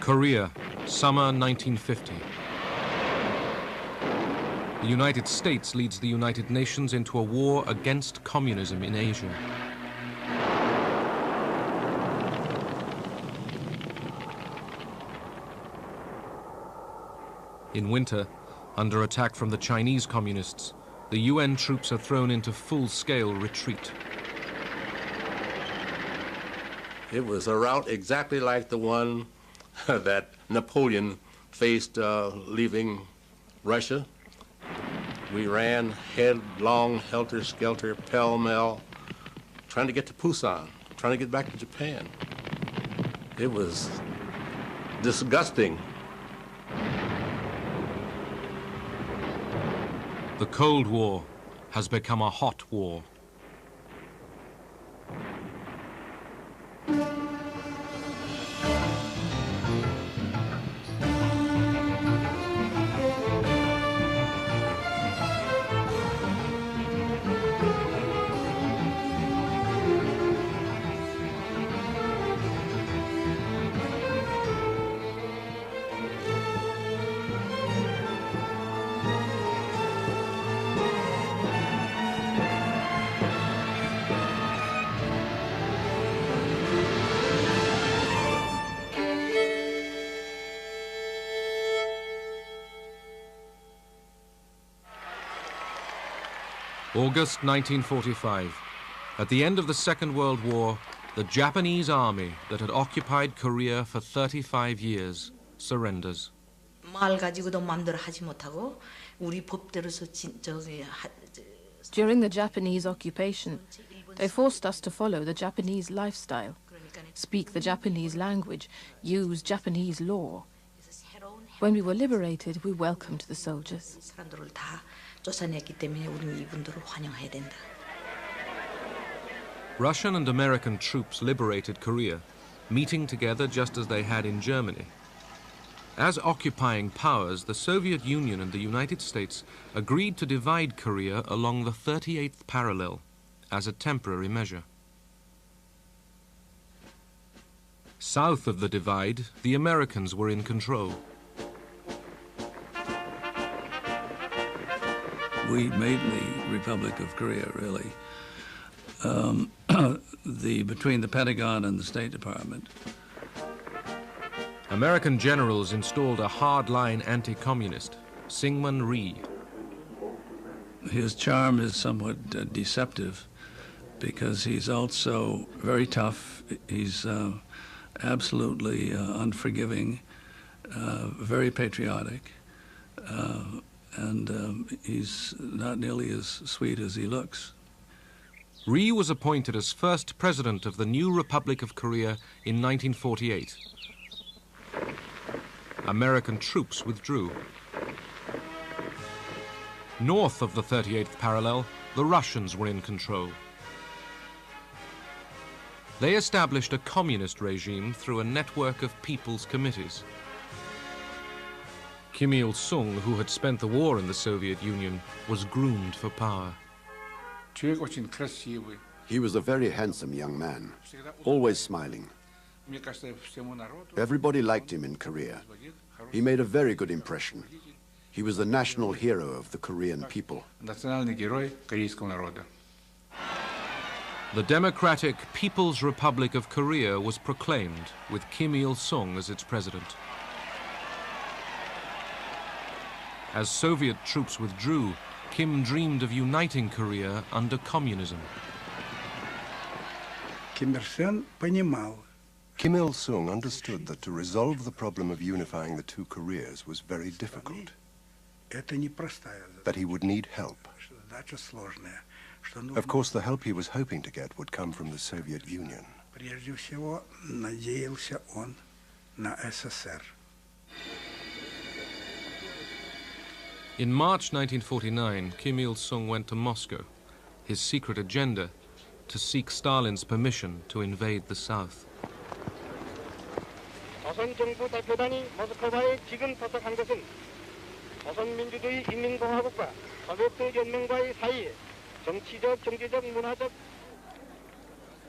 Korea, summer 1950. The United States leads the United Nations into a war against communism in Asia. In winter, under attack from the Chinese communists, the UN troops are thrown into full-scale retreat. It was a route exactly like the one that Napoleon faced leaving Russia. We ran headlong, helter-skelter, pell-mell, trying to get to Busan, trying to get back to Japan. It was disgusting. The Cold War has become a hot war. August 1945. At the end of the Second World War, the Japanese army that had occupied Korea for 35 years surrenders. During the Japanese occupation, they forced us to follow the Japanese lifestyle, speak the Japanese language, use Japanese law. When we were liberated, we welcomed the soldiers. Russian and American troops liberated Korea, meeting together just as they had in Germany. As occupying powers, the Soviet Union and the United States agreed to divide Korea along the 38th parallel as a temporary measure. South of the divide, the Americans were in control. We made the Republic of Korea, really. Between the Pentagon and the State Department. American generals installed a hard-line anti-communist, Syngman Rhee. His charm is somewhat deceptive because he's also very tough. He's absolutely unforgiving, very patriotic. And he's not nearly as sweet as he looks. Rhee was appointed as first president of the new Republic of Korea in 1948. American troops withdrew. North of the 38th parallel, the Russians were in control. They established a communist regime through a network of people's committees. Kim Il-sung, who had spent the war in the Soviet Union, was groomed for power. He was a very handsome young man, always smiling. Everybody liked him in Korea. He made a very good impression. He was the national hero of the Korean people. The Democratic People's Republic of Korea was proclaimed, with Kim Il-sung as its president. As Soviet troops withdrew, Kim dreamed of uniting Korea under communism. Kim Il-sung understood that to resolve the problem of unifying the two Koreas was very difficult, that he would need help. Of course, the help he was hoping to get would come from the Soviet Union. In March 1949, Kim Il-sung went to Moscow, his secret agenda to seek Stalin's permission to invade the South. 조선정부 대표단이 모스크바에 지금 도착한 것은 조선민주주의 인민공화국과 소비에트 연맹과의 사이에 정치적, 경제적, 문화적.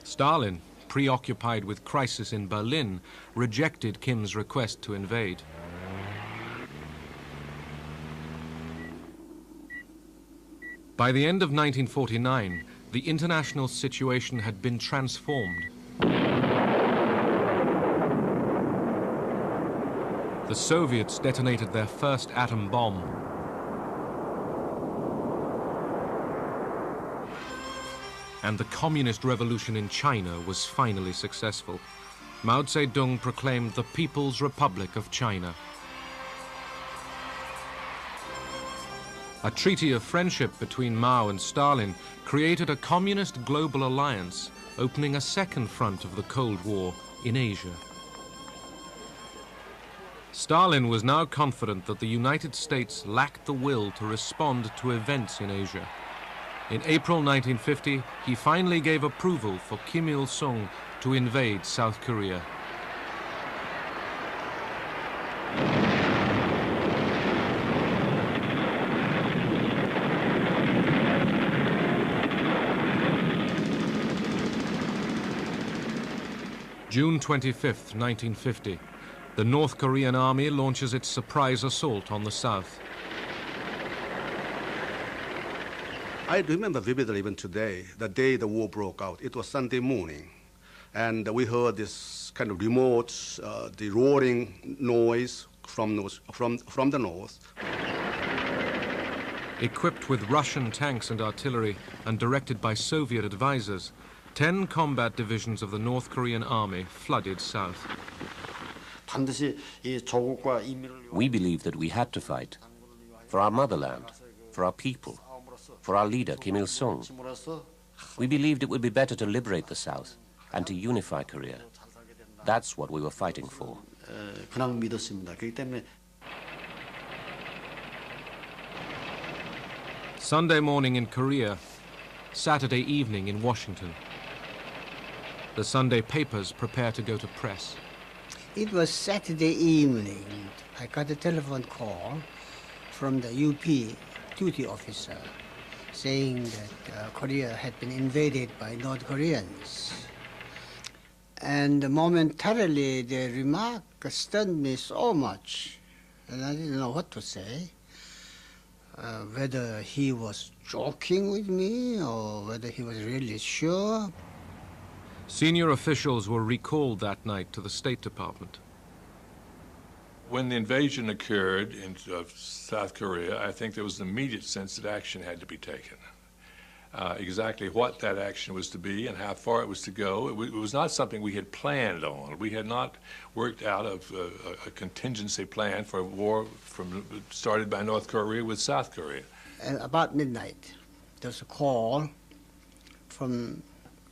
Stalin, preoccupied with crisis in Berlin, rejected Kim's request to invade. By the end of 1949, the international situation had been transformed. The Soviets detonated their first atom bomb. And the communist revolution in China was finally successful. Mao Zedong proclaimed the People's Republic of China. A treaty of friendship between Mao and Stalin created a communist global alliance, opening a second front of the Cold War in Asia. Stalin was now confident that the United States lacked the will to respond to events in Asia. In April 1950, he finally gave approval for Kim Il-sung to invade South Korea. June 25th, 1950, the North Korean army launches its surprise assault on the south. I remember vividly even today, the day the war broke out. It was Sunday morning, and we heard this kind of remote, the roaring noise from the north. Equipped with Russian tanks and artillery and directed by Soviet advisors, 10 combat divisions of the North Korean army flooded south. We believed that we had to fight for our motherland, for our people, for our leader, Kim Il-sung. We believed it would be better to liberate the South and to unify Korea. That's what we were fighting for. Sunday morning in Korea, Saturday evening in Washington. The Sunday papers prepare to go to press. It was Saturday evening. I got a telephone call from the UP duty officer saying that Korea had been invaded by North Koreans. And momentarily the remark stunned me so much, and I didn't know what to say. Whether he was joking with me or whether he was really sure. Senior officials were recalled that night to the State Department. When the invasion occurred of South Korea, I think there was an immediate sense that action had to be taken. Exactly what that action was to be and how far it was to go, it was not something we had planned on. We had not worked out of a contingency plan for a war started by North Korea with South Korea. And about midnight, there was a call from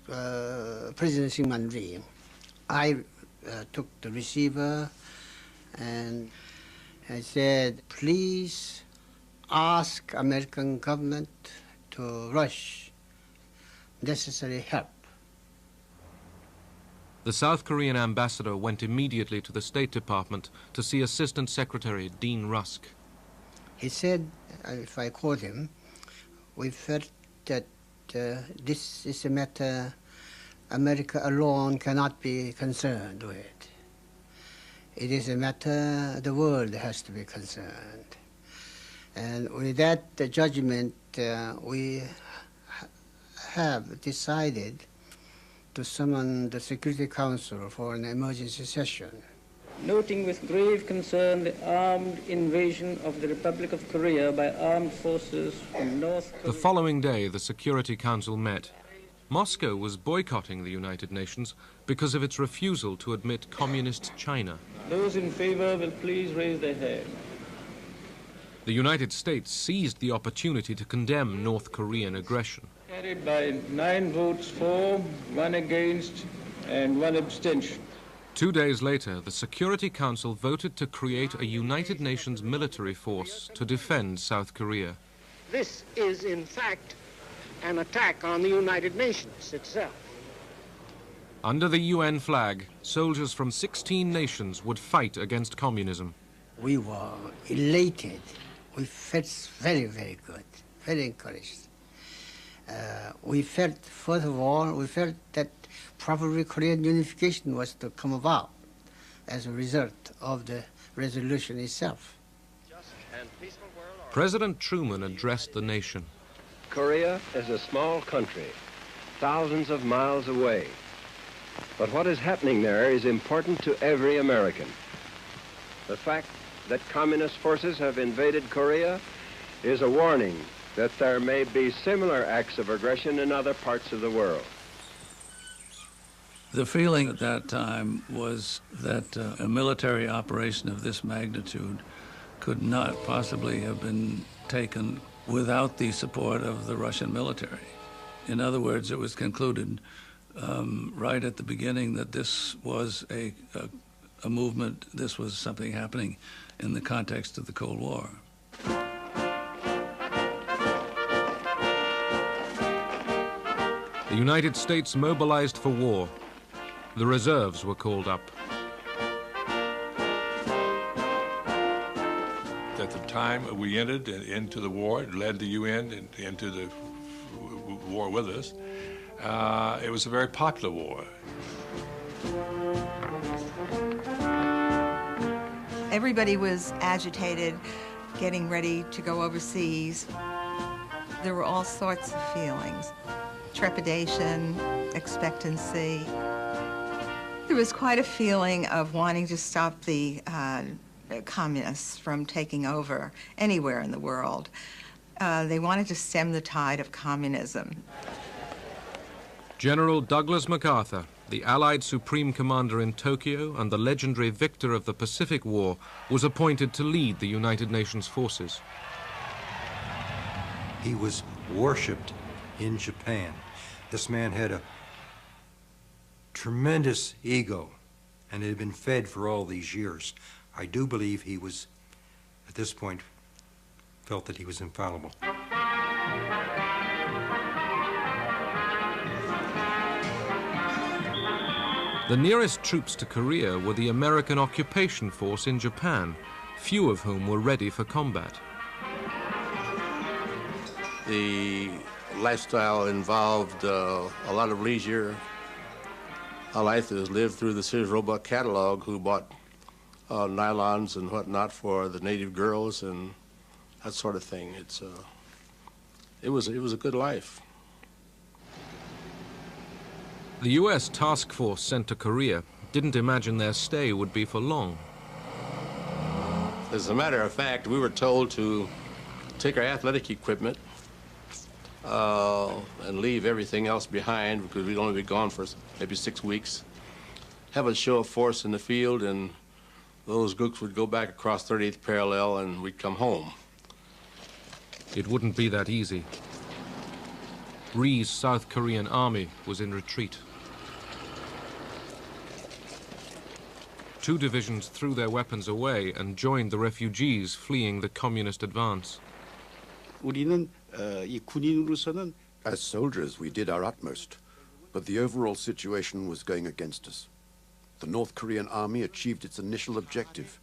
President Syngman Rhee. I took the receiver and I said, please ask American government to rush necessary help. The South Korean ambassador went immediately to the State Department to see Assistant Secretary Dean Rusk. He said, if I quote him, we felt that this is a matter America alone cannot be concerned with. It is a matter the world has to be concerned. And with that judgment, we have decided to summon the Security Council for an emergency session. Noting with grave concern the armed invasion of the Republic of Korea by armed forces from North Korea. The following day, the Security Council met. Moscow was boycotting the United Nations because of its refusal to admit communist China. Those in favor will please raise their hand. The United States seized the opportunity to condemn North Korean aggression. Carried by 9 votes for, 1 against, and 1 abstention. 2 days later, the Security Council voted to create a United Nations military force to defend South Korea. This is, in fact, an attack on the United Nations itself. Under the UN flag, soldiers from 16 nations would fight against communism. We were elated. We felt very, very good, very encouraged. We felt, first of all, we felt that probably Korean unification was to come about as a result of the resolution itself. President Truman addressed the nation. Korea is a small country, thousands of miles away. But what is happening there is important to every American. The fact that communist forces have invaded Korea is a warning that there may be similar acts of aggression in other parts of the world. The feeling at that time was that a military operation of this magnitude could not possibly have been taken without the support of the Russian military. In other words, it was concluded right at the beginning that this was a movement, this was something happening in the context of the Cold War. The United States mobilized for war. The reserves were called up. At the time we entered into the war, led the UN into the war with us, it was a very popular war. Everybody was agitated, getting ready to go overseas. There were all sorts of feelings: trepidation, expectancy. There was quite a feeling of wanting to stop the communists from taking over anywhere in the world. They wanted to stem the tide of communism. General Douglas MacArthur, the Allied Supreme Commander in Tokyo and the legendary victor of the Pacific War, was appointed to lead the United Nations forces. He was worshipped in Japan. This man had a tremendous ego, and it had been fed for all these years. I do believe he was, at this point, felt that he was infallible. The nearest troops to Korea were the American occupation force in Japan, few of whom were ready for combat. The lifestyle involved a lot of leisure. A life that was lived through the Sears Roebuck catalog, who bought nylons and whatnot for the native girls and that sort of thing. It was a good life. The U.S. task force sent to Korea didn't imagine their stay would be for long. As a matter of fact, we were told to take our athletic equipment and leave everything else behind because we'd only be gone for maybe 6 weeks. Have a show of force in the field, and those groups would go back across 38th parallel and we'd come home. It wouldn't be that easy. Rhee's South Korean army was in retreat. 2 divisions threw their weapons away and joined the refugees fleeing the communist advance. As soldiers, we did our utmost, but the overall situation was going against us. The North Korean army achieved its initial objective.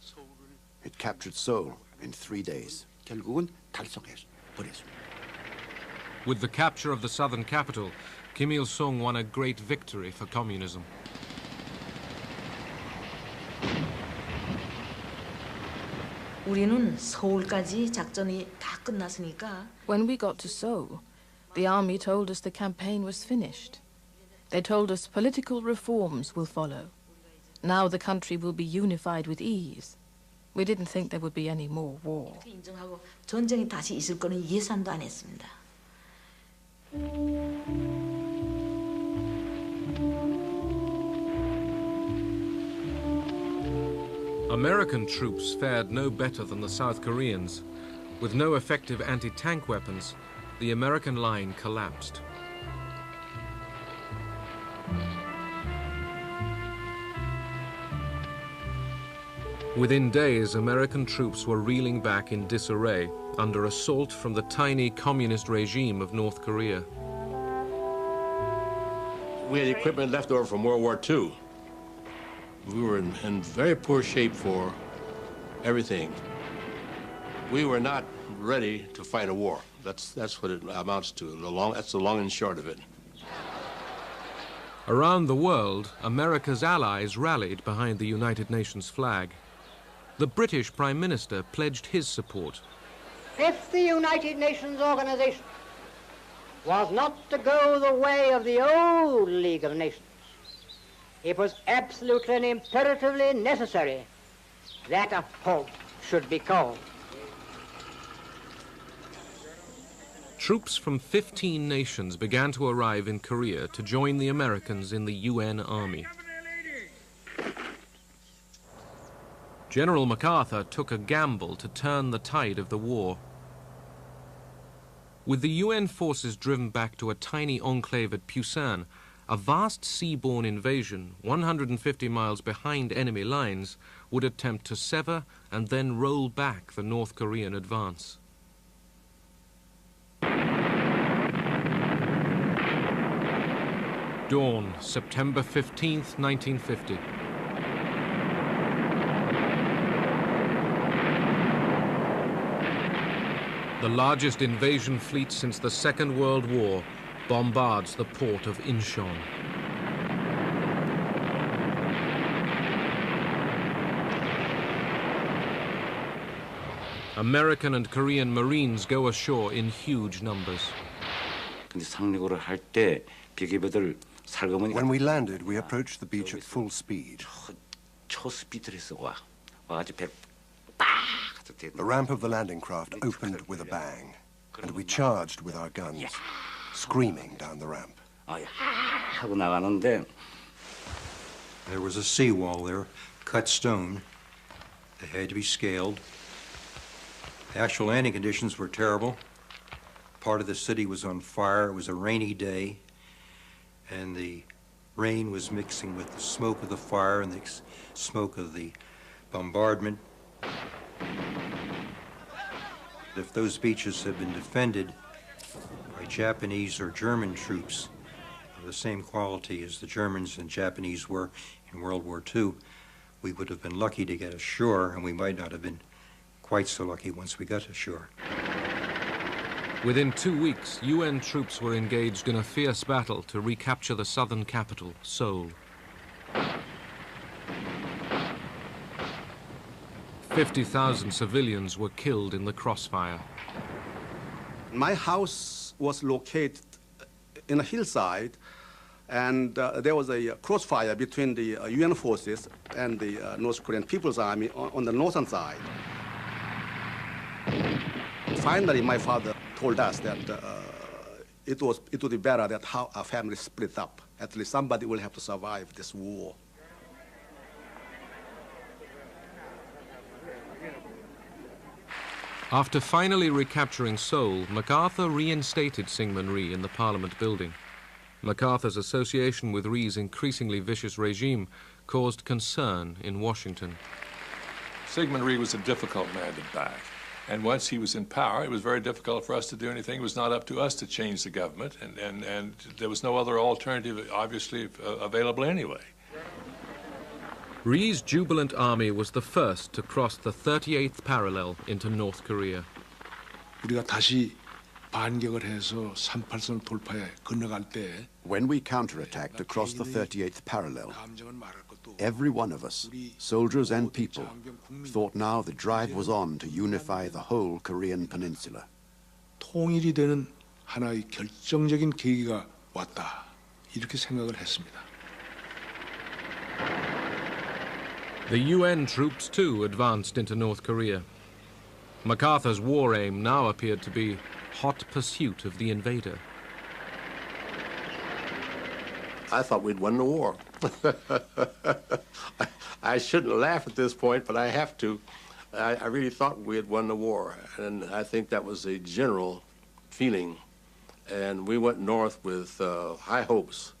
It captured Seoul in 3 days. With the capture of the southern capital, Kim Il-sung won a great victory for communism. When we got to Seoul, the army told us the campaign was finished. They told us political reforms will follow. Now the country will be unified with ease. We didn't think there would be any more war. American troops fared no better than the South Koreans. With no effective anti-tank weapons, the American line collapsed. Within days, American troops were reeling back in disarray under assault from the tiny communist regime of North Korea. We had equipment left over from World War II. We were in very poor shape for everything. We were not ready to fight a war. That's what it amounts to. That's the long and short of it. Around the world, America's allies rallied behind the United Nations flag. The British Prime Minister pledged his support. If the United Nations organization was not to go the way of the old League of Nations, it was absolutely and imperatively necessary that a halt should be called. Troops from 15 nations began to arrive in Korea to join the Americans in the UN Army. General MacArthur took a gamble to turn the tide of the war. With the UN forces driven back to a tiny enclave at Pusan, a vast seaborne invasion 150 miles behind enemy lines would attempt to sever and then roll back the North Korean advance. Dawn, September 15th, 1950. The largest invasion fleet since the Second World War bombards the port of Incheon. American and Korean Marines go ashore in huge numbers. When we landed, we approached the beach at full speed. The ramp of the landing craft opened with a bang, and we charged with our guns, screaming down the ramp. There was a seawall there, cut stone. They had to be scaled. The actual landing conditions were terrible. Part of the city was on fire. It was a rainy day, and the rain was mixing with the smoke of the fire and the smoke of the bombardment. If those beaches had been defended by Japanese or German troops of the same quality as the Germans and Japanese were in World War II, we would have been lucky to get ashore, and we might not have been quite so lucky once we got ashore. Within 2 weeks, UN troops were engaged in a fierce battle to recapture the southern capital, Seoul. 50,000 civilians were killed in the crossfire. My house was located in a hillside, and there was a crossfire between the UN forces and the North Korean People's Army on the northern side. Finally, my father told us that it would be better that how our family split up. At least somebody will have to survive this war. After finally recapturing Seoul, MacArthur reinstated Syngman Rhee in the Parliament building. MacArthur's association with Rhee's increasingly vicious regime caused concern in Washington. Syngman Rhee was a difficult man to back. And once he was in power, it was very difficult for us to do anything. It was not up to us to change the government, and there was no other alternative, obviously, available anyway. Rhee's jubilant army was the first to cross the 38th parallel into North Korea. When we counterattacked across the 38th parallel, every one of us, soldiers and people, thought now the drive was on to unify the whole Korean peninsula. 통일이 되는 하나의 결정적인 계기가 왔다. 이렇게 생각을 했습니다. The UN troops, too, advanced into North Korea. MacArthur's war aim now appeared to be hot pursuit of the invader. I thought we'd won the war. I shouldn't laugh at this point, but I have to. I really thought we had won the war, and I think that was a general feeling. And we went north with high hopes.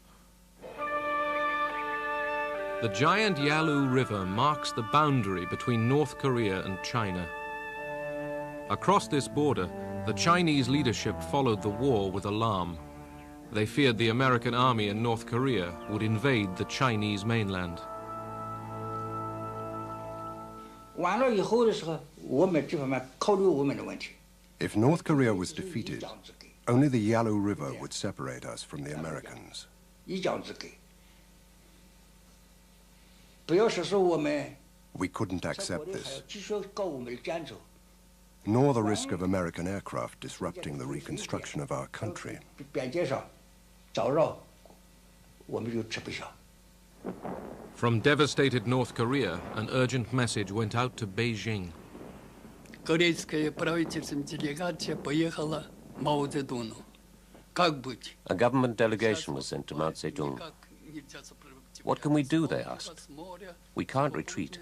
The giant Yalu River marks the boundary between North Korea and China. Across this border, the Chinese leadership followed the war with alarm. They feared the American army in North Korea would invade the Chinese mainland. 完了以后的时候， If North Korea was defeated, only the Yalu River would separate us from the Americans. We couldn't accept this, nor the risk of American aircraft disrupting the reconstruction of our country. From devastated North Korea, an urgent message went out to Beijing. A government delegation was sent to Mao Zedong. What can we do, they asked. We can't retreat.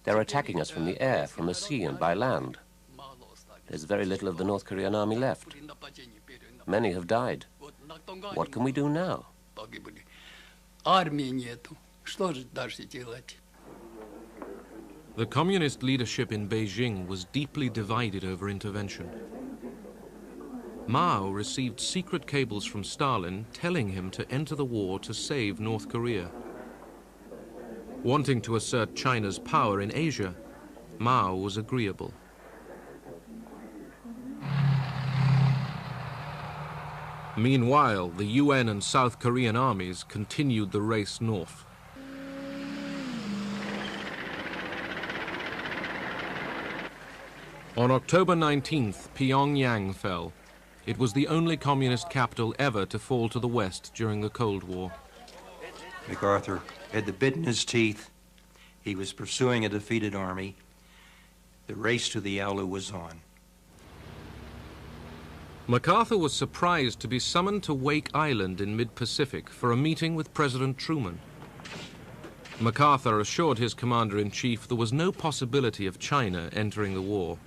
They're attacking us from the air, from the sea, and by land. There's very little of the North Korean army left. Many have died. What can we do now? The communist leadership in Beijing was deeply divided over intervention. Mao received secret cables from Stalin telling him to enter the war to save North Korea. Wanting to assert China's power in Asia, Mao was agreeable. Meanwhile, the UN and South Korean armies continued the race north. On October 19th, Pyongyang fell. It was the only communist capital ever to fall to the West during the Cold War. MacArthur had the bit in his teeth. He was pursuing a defeated army. The race to the Yalu was on. MacArthur was surprised to be summoned to Wake Island in mid-Pacific for a meeting with President Truman. MacArthur assured his commander-in-chief there was no possibility of China entering the war.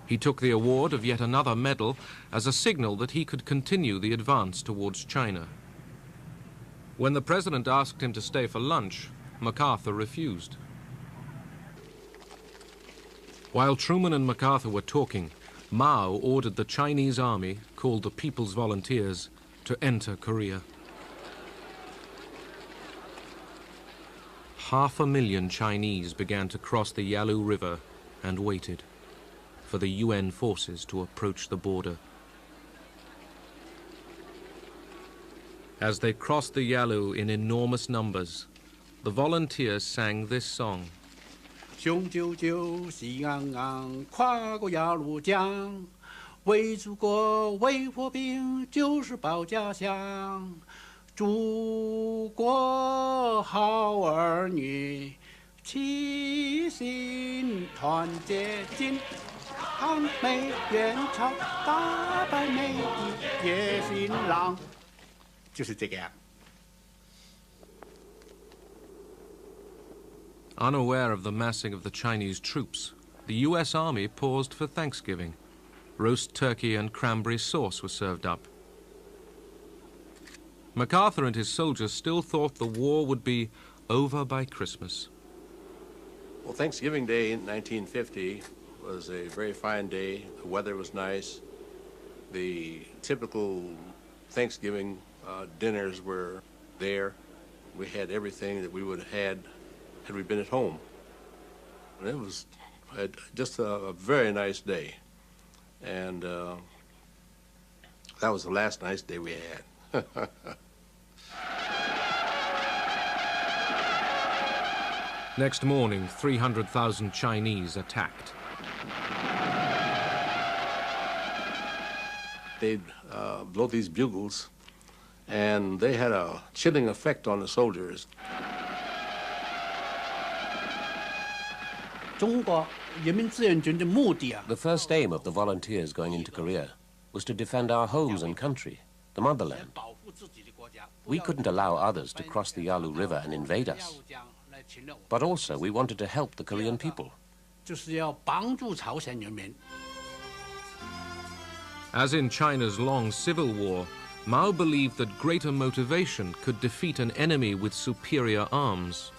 He took the award of yet another medal as a signal that he could continue the advance towards China. When the president asked him to stay for lunch, MacArthur refused. While Truman and MacArthur were talking, Mao ordered the Chinese army, called the People's Volunteers, to enter Korea. 500,000 Chinese began to cross the Yalu River and waited for the UN forces to approach the border. As they crossed the Yalu in enormous numbers, the volunteers sang this song. 雄赳赳，喜昂昂，跨过鸭绿江，为祖国，为国兵，就是保家乡。祖国好儿女，齐心团结，金抗美援朝，打败美帝野心狼，就是这个样。 Unaware of the massing of the Chinese troops, the US Army paused for Thanksgiving. Roast turkey and cranberry sauce were served up. MacArthur and his soldiers still thought the war would be over by Christmas. Well, Thanksgiving Day in 1950 was a very fine day. The weather was nice. The typical Thanksgiving dinners were there. We had everything that we would have had we been at home. And it was just a very nice day. And that was the last nice day we had. Next morning, 300,000 Chinese attacked. They'd blow these bugles, and they had a chilling effect on the soldiers. The first aim of the volunteers going into Korea was to defend our homes and country, the motherland. We couldn't allow others to cross the Yalu River and invade us. But also we wanted to help the Korean people. As in China's long civil war, Mao believed that greater motivation could defeat an enemy with superior arms.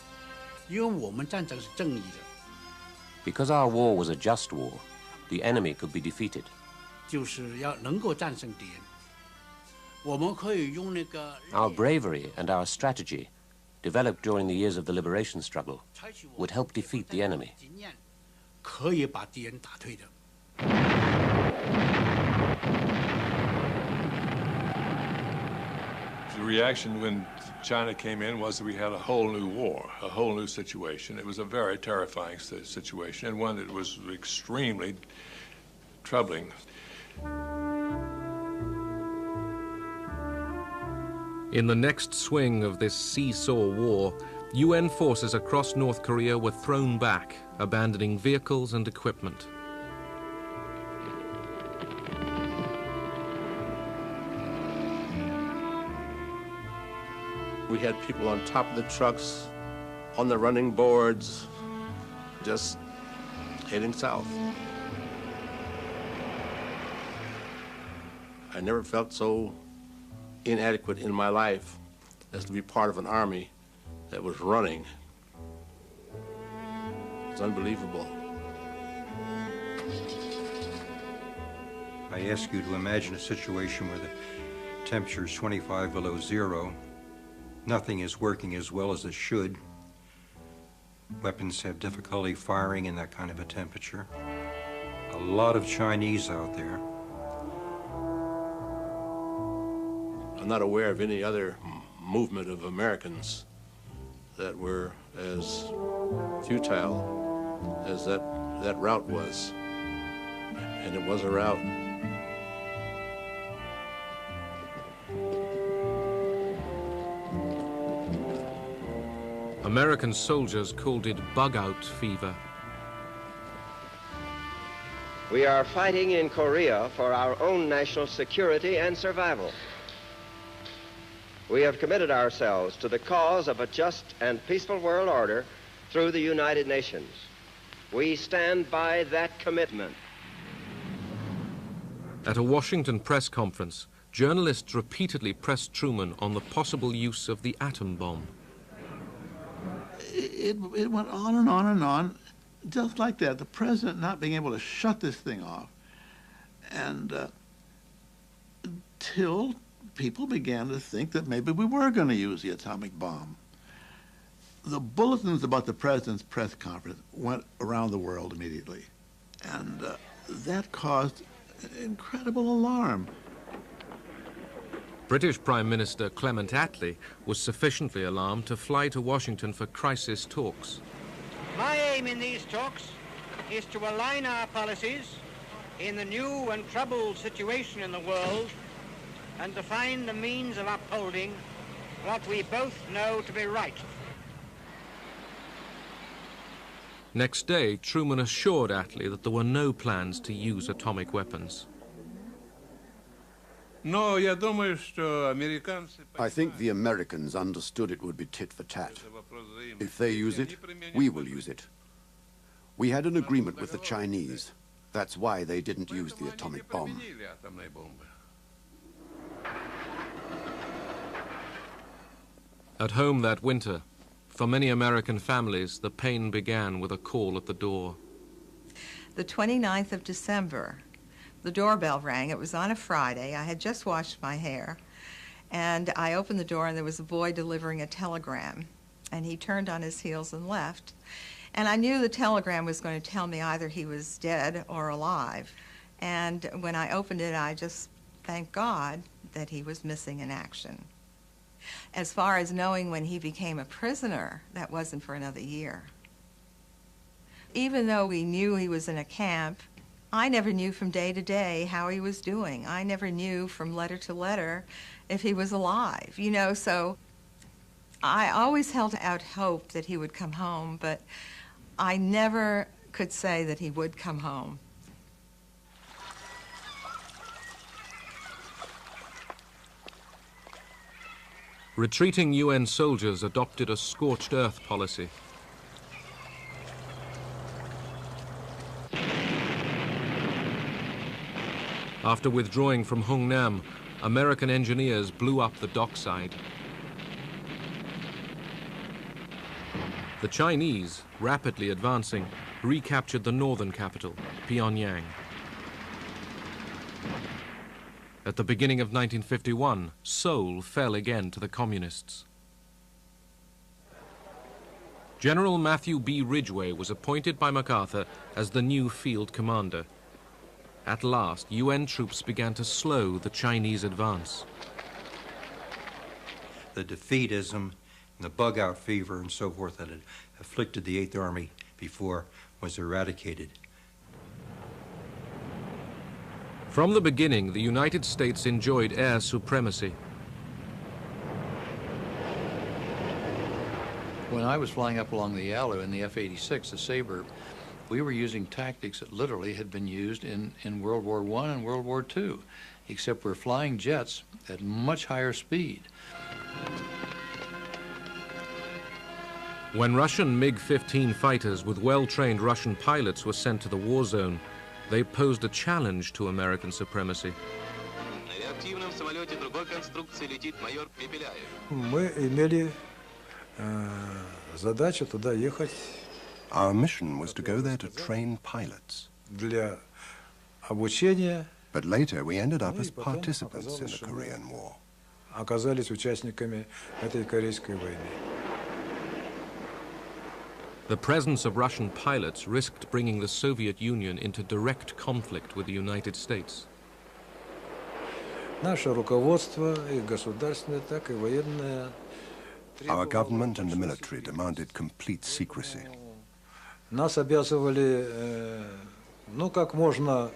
Because our war was a just war, the enemy could be defeated. Our bravery and our strategy developed during the years of the liberation struggle, would help defeat the enemy. 可以把敌人打退的。 The reaction when China came in was that we had a whole new war, a whole new situation. It was a very terrifying situation, and one that was extremely troubling. In the next swing of this seesaw war, UN forces across North Korea were thrown back, abandoning vehicles and equipment. We had people on top of the trucks, on the running boards, just heading south. I never felt so inadequate in my life as to be part of an army that was running. It's unbelievable. I ask you to imagine a situation where the temperature is 25 below zero. Nothing is working as well as it should. Weapons have difficulty firing in that kind of a temperature. A lot of Chinese out there. I'm not aware of any other movement of Americans that were as futile as that rout was. And it was a rout. American soldiers called it bug-out fever. We are fighting in Korea for our own national security and survival. We have committed ourselves to the cause of a just and peaceful world order through the United Nations. We stand by that commitment. At a Washington press conference, journalists repeatedly pressed Truman on the possible use of the atom bomb. It went on and on and on, just like that. The president not being able to shut this thing off. And until people began to think that maybe we were going to use the atomic bomb. The bulletins about the president's press conference went around the world immediately. And that caused incredible alarm. British Prime Minister Clement Attlee was sufficiently alarmed to fly to Washington for crisis talks. My aim in these talks is to align our policies in the new and troubled situation in the world and to find the means of upholding what we both know to be right. Next day, Truman assured Attlee that there were no plans to use atomic weapons. I think the Americans understood it would be tit for tat. If they use it, we will use it. We had an agreement with the Chinese. That's why they didn't use the atomic bomb. At home that winter, for many American families, the pain began with a call at the door. The 29th of December, the doorbell rang. It was on a Friday. I had just washed my hair. And I opened the door, and there was a boy delivering a telegram. And he turned on his heels and left. And I knew the telegram was going to tell me either he was dead or alive. And when I opened it, I just thanked God that he was missing in action. As far as knowing when he became a prisoner, that wasn't for another year. Even though we knew he was in a camp, I never knew from day to day how he was doing. I never knew from letter to letter if he was alive, you know, so I always held out hope that he would come home, but I never could say that he would come home. Retreating UN soldiers adopted a scorched earth policy. After withdrawing from Hungnam, American engineers blew up the dockside. The Chinese, rapidly advancing, recaptured the northern capital, Pyongyang. At the beginning of 1951, Seoul fell again to the communists. General Matthew B. Ridgway was appointed by MacArthur as the new field commander. At last, UN troops began to slow the Chinese advance. The defeatism and the bug-out fever and so forth that had afflicted the 8th Army before was eradicated. From the beginning, the United States enjoyed air supremacy. When I was flying up along the Yalu in the F-86, the Sabre, we were using tactics that literally had been used in World War I and World War II, except we're flying jets at much higher speed. When Russian MiG-15 fighters with well-trained Russian pilots were sent to the war zone, they posed a challenge to American supremacy. Мы имели задачу туда ехать. Our mission was to go there to train pilots. Для обучения. But later we ended up as participants in the Korean War. Оказались участниками этой Корейской войны. The presence of Russian pilots risked bringing the Soviet Union into direct conflict with the United States. Наше руководство, и государственное, так и военное. Our government and the military demanded complete secrecy. Нас обязывали, как можно.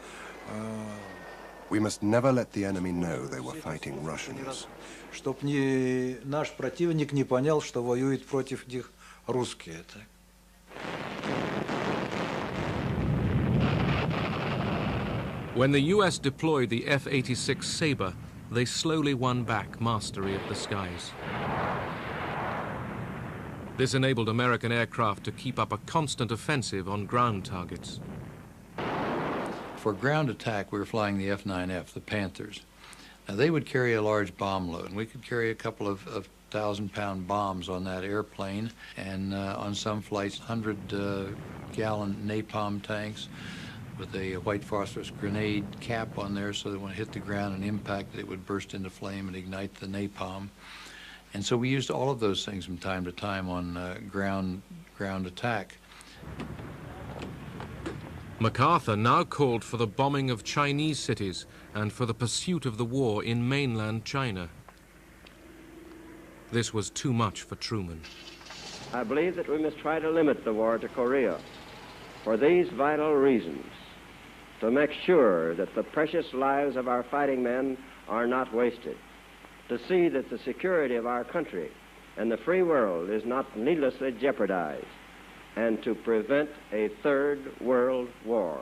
We must never let the enemy know they were fighting Russians. Чтоб наш противник не понял, что воюет против них русские. When the US deployed the F-86 Sabre, they slowly won back mastery of the skies. This enabled American aircraft to keep up a constant offensive on ground targets. For ground attack, we were flying the F-9F, the Panthers. Now, they would carry a large bomb load, and we could carry a couple of 1,000-pound bombs on that airplane, and on some flights, 100-gallon napalm tanks with a white phosphorus grenade cap on there so that when it hit the ground and impacted, it would burst into flame and ignite the napalm. And so we used all of those things from time to time on ground attack. MacArthur now called for the bombing of Chinese cities and for the pursuit of the war in mainland China. This was too much for Truman. I believe that we must try to limit the war to Korea for these vital reasons: to make sure that the precious lives of our fighting men are not wasted, to see that the security of our country and the free world is not needlessly jeopardized, and to prevent a third world war.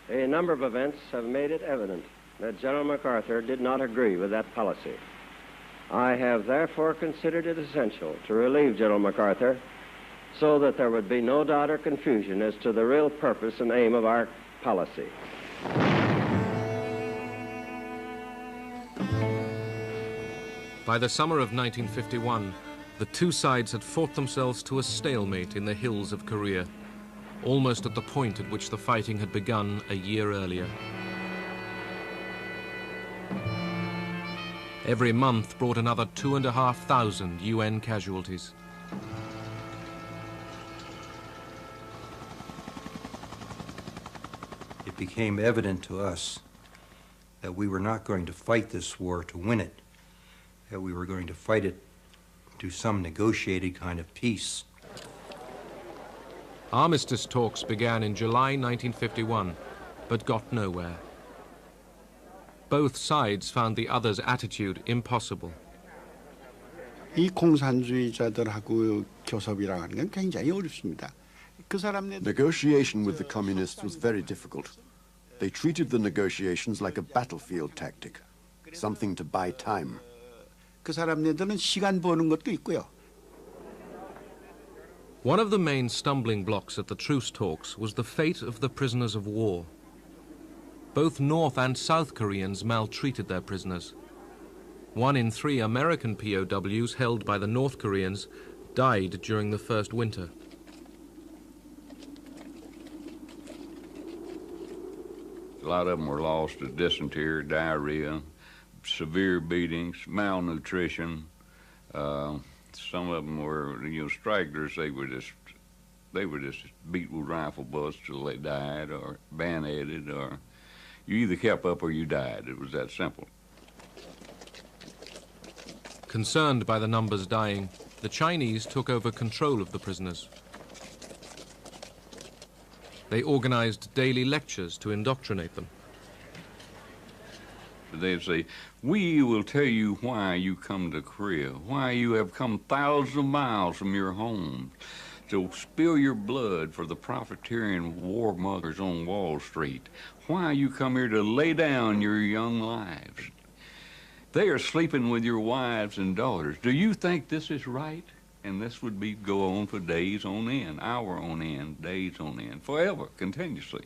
A number of events have made it evident that General MacArthur did not agree with that policy. I have therefore considered it essential to relieve General MacArthur so that there would be no doubt or confusion as to the real purpose and aim of our policy. By the summer of 1951, the two sides had fought themselves to a stalemate in the hills of Korea, almost at the point at which the fighting had begun a year earlier. Every month brought another 2,500 UN casualties. It became evident to us that we were not going to fight this war to win it, that we were going to fight it to some negotiated kind of peace. Armistice talks began in July 1951, but got nowhere. Both sides found the other's attitude impossible. 이 공산주의자들하고 교섭이라는 건 굉장히 어렵습니다. 그 사람들 Negotiation with the communists was very difficult. They treated the negotiations like a battlefield tactic, something to buy time. 그 사람들은 시간 버는 것도 있고요. One of the main stumbling blocks at the truce talks was the fate of the prisoners of war. Both North and South Koreans maltreated their prisoners. 1 in 3 American POWs held by the North Koreans died during the first winter. A lot of them were lost to dysentery, diarrhea, severe beatings, malnutrition, Some of them were, stragglers. They were just beat with rifle bullets till they died, or bayoneted, or you either kept up or you died. It was that simple. Concerned by the numbers dying, the Chinese took over control of the prisoners. They organized daily lectures to indoctrinate them. They'd say, "We will tell you why you come to Korea, why you have come thousands of miles from your homes to spill your blood for the profiteering warmongers on Wall Street, why you come here to lay down your young lives. They are sleeping with your wives and daughters. Do you think this is right?" And this would go on for days on end, hour on end, days on end, forever, continuously.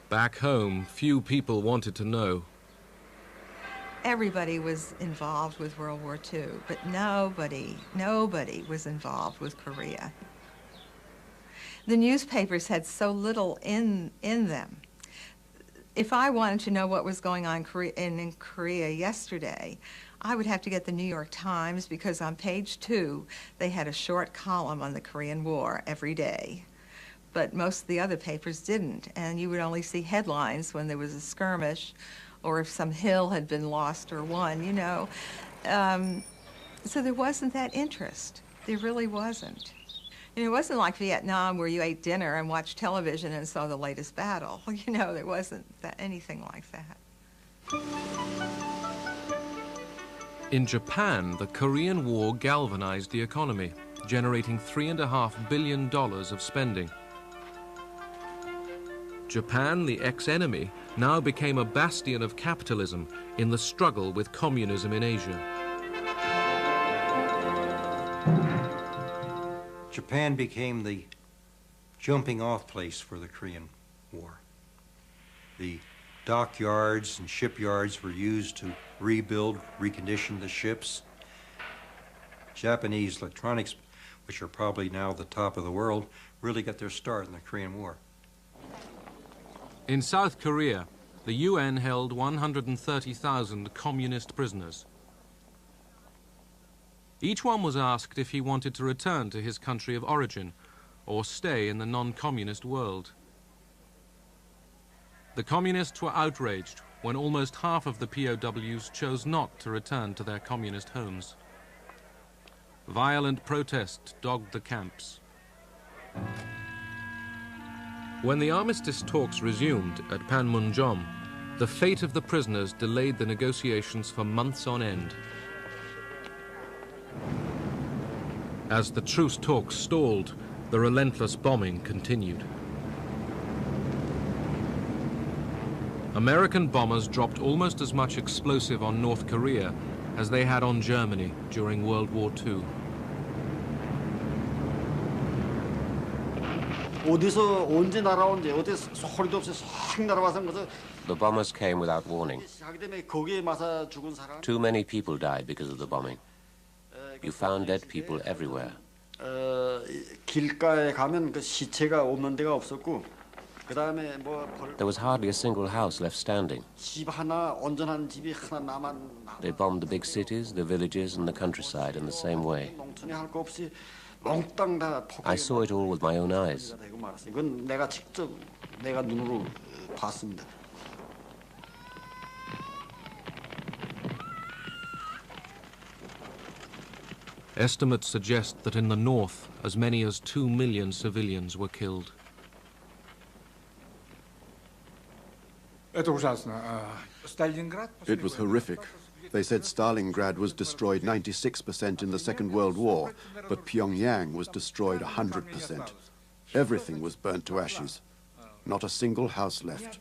Back home, few people wanted to know. Everybody was involved with World War II, but nobody was involved with Korea. The newspapers had so little in them. If I wanted to know what was going on in Korea yesterday, I would have to get the New York Times, because on page 2, they had a short column on the Korean War every day. But most of the other papers didn't, and you would only see headlines when there was a skirmish or if some hill had been lost or won, So there wasn't that interest. There really wasn't. And it wasn't like Vietnam where you ate dinner and watched television and saw the latest battle. There wasn't anything like that. In Japan, the Korean War galvanized the economy, generating $3.5 billion of spending. Japan, the ex-enemy, now became a bastion of capitalism in the struggle with communism in Asia. Japan became the jumping-off place for the Korean War. The dockyards and shipyards were used to rebuild, recondition the ships. Japanese electronics, which are probably now the top of the world, really got their start in the Korean War. In South Korea, the UN held 130,000 communist prisoners. Each one was asked if he wanted to return to his country of origin or stay in the non-communist world. The communists were outraged when almost half of the POWs chose not to return to their communist homes. Violent protest dogged the camps. When the armistice talks resumed at Panmunjom, the fate of the prisoners delayed the negotiations for months on end. As the truce talks stalled, the relentless bombing continued. American bombers dropped almost as much explosive on North Korea as they had on Germany during World War II. The bombers came without warning. Too many people died because of the bombing. You found dead people everywhere. There was hardly a single house left standing. They bombed the big cities, the villages, and the countryside in the same way. I saw it all with my own eyes. Estimates suggest that in the north, as many as 2 million civilians were killed. It was horrific. They said Stalingrad was destroyed 96% in the Second World War, but Pyongyang was destroyed 100%. Everything was burnt to ashes. Not a single house left.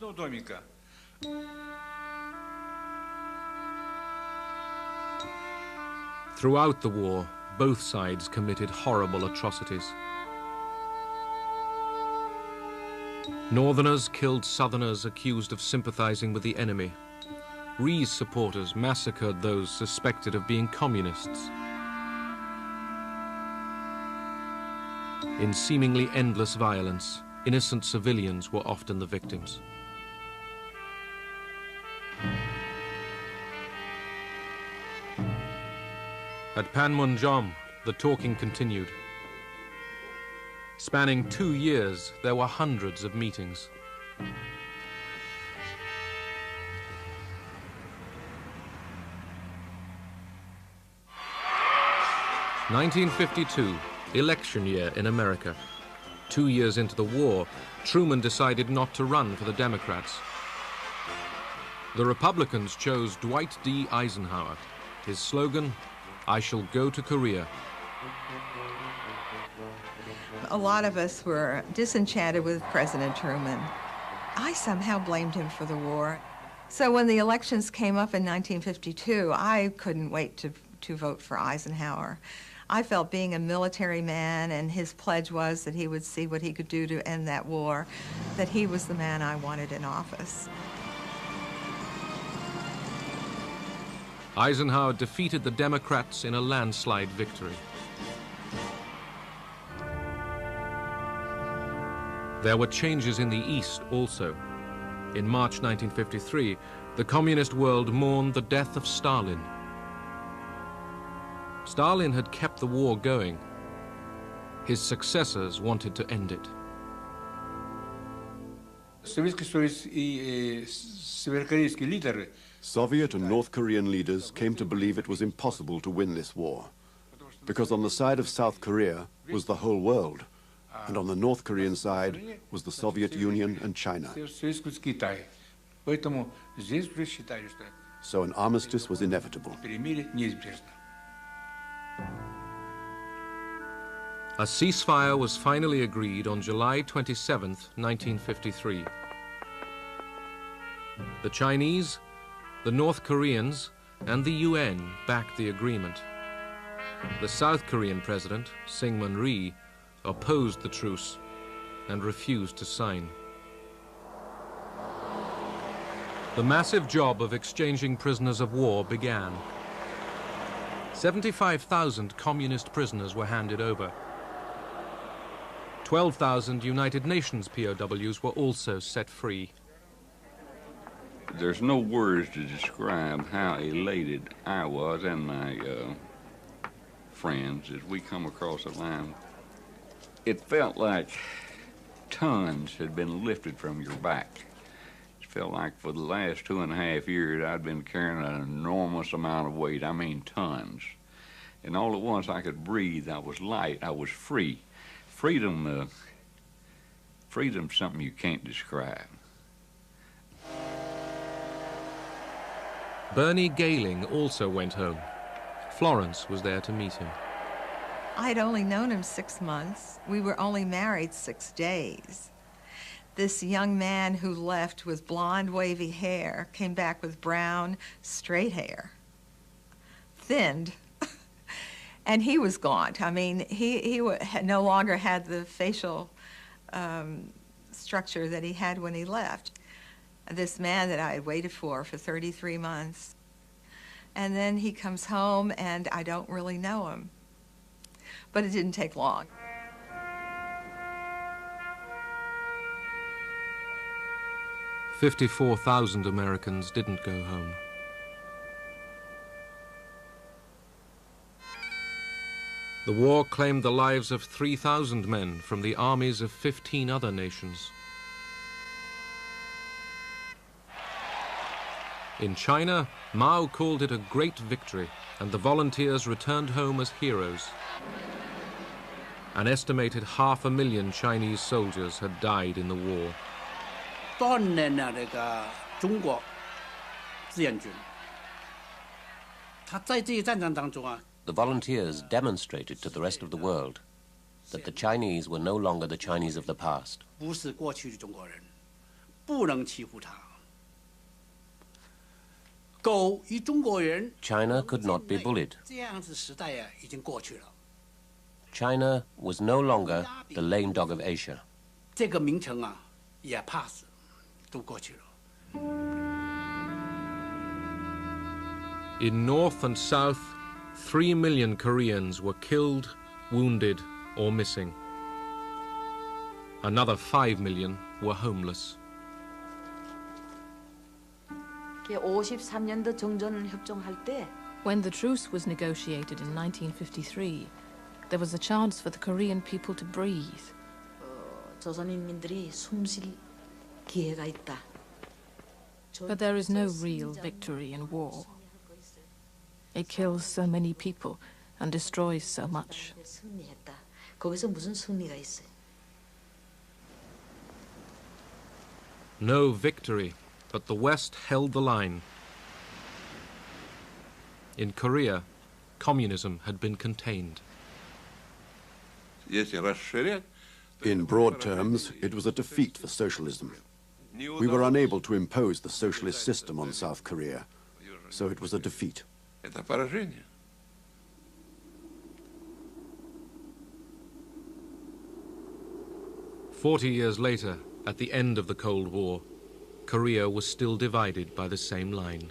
Throughout the war, both sides committed horrible atrocities. Northerners killed Southerners accused of sympathizing with the enemy. Rhee's supporters massacred those suspected of being communists. In seemingly endless violence, innocent civilians were often the victims. At Panmunjom, the talking continued. Spanning 2 years, there were hundreds of meetings. (1952), election year in America. 2 years into the war, Truman decided not to run for the Democrats. The Republicans chose Dwight D. Eisenhower. His slogan, "I shall go to Korea." A lot of us were disenchanted with President Truman. I somehow blamed him for the war. So when the elections came up in 1952, I couldn't wait to vote for Eisenhower. I felt, being a military man, and his pledge was that he would see what he could do to end that war, that he was the man I wanted in office. Eisenhower defeated the Democrats in a landslide victory. There were changes in the East also. In March 1953, the communist world mourned the death of Stalin. Stalin had kept the war going. His successors wanted to end it. Soviet and North Korean leaders came to believe it was impossible to win this war, because on the side of South Korea was the whole world, and on the North Korean side was the Soviet Union and China. So an armistice was inevitable. A ceasefire was finally agreed on July 27, 1953. The Chinese, the North Koreans, and the UN backed the agreement. The South Korean president, Syngman Rhee, opposed the truce and refused to sign. The massive job of exchanging prisoners of war began. 75,000 communist prisoners were handed over. 12,000 United Nations POWs were also set free. There's no words to describe how elated I was and my friends as we come across the line. It felt like tons had been lifted from your back. It felt like for the last 2.5 years I'd been carrying an enormous amount of weight, I mean tons. And all at once I could breathe, I was light, I was free. Freedom's something you can't describe. Bernie Gehling also went home. Florence was there to meet him. I'd only known him 6 months. We were only married 6 days. This young man who left with blonde, wavy hair came back with brown, straight hair, thinned. And he was gaunt. I mean, he no longer had the facial structure that he had when he left. This man that I had waited for 33 months. And then he comes home, and I don't really know him. But it didn't take long. "54,000 Americans didn't go home. The war claimed the lives of 3,000 men from the armies of 15 other nations. In China, Mao called it a great victory, and the volunteers returned home as heroes. An estimated 500,000 Chinese soldiers had died in the war. The volunteers demonstrated to the rest of the world that the Chinese were no longer the Chinese of the past. China could not be bullied. China was no longer the lame dog of Asia. In North and South, 3 million Koreans were killed, wounded, or missing. Another 5 million were homeless. 53년도 정전 협정할 때 When the truce was negotiated in 1953, there was a chance for the Korean people to breathe. But there is no real victory in war. It kills so many people and destroys so much. No victory, but the West held the line. In Korea, communism had been contained. In broad terms, it was a defeat for socialism. We were unable to impose the socialist system on South Korea, so it was a defeat. 40 years later, at the end of the Cold War, Korea was still divided by the same line.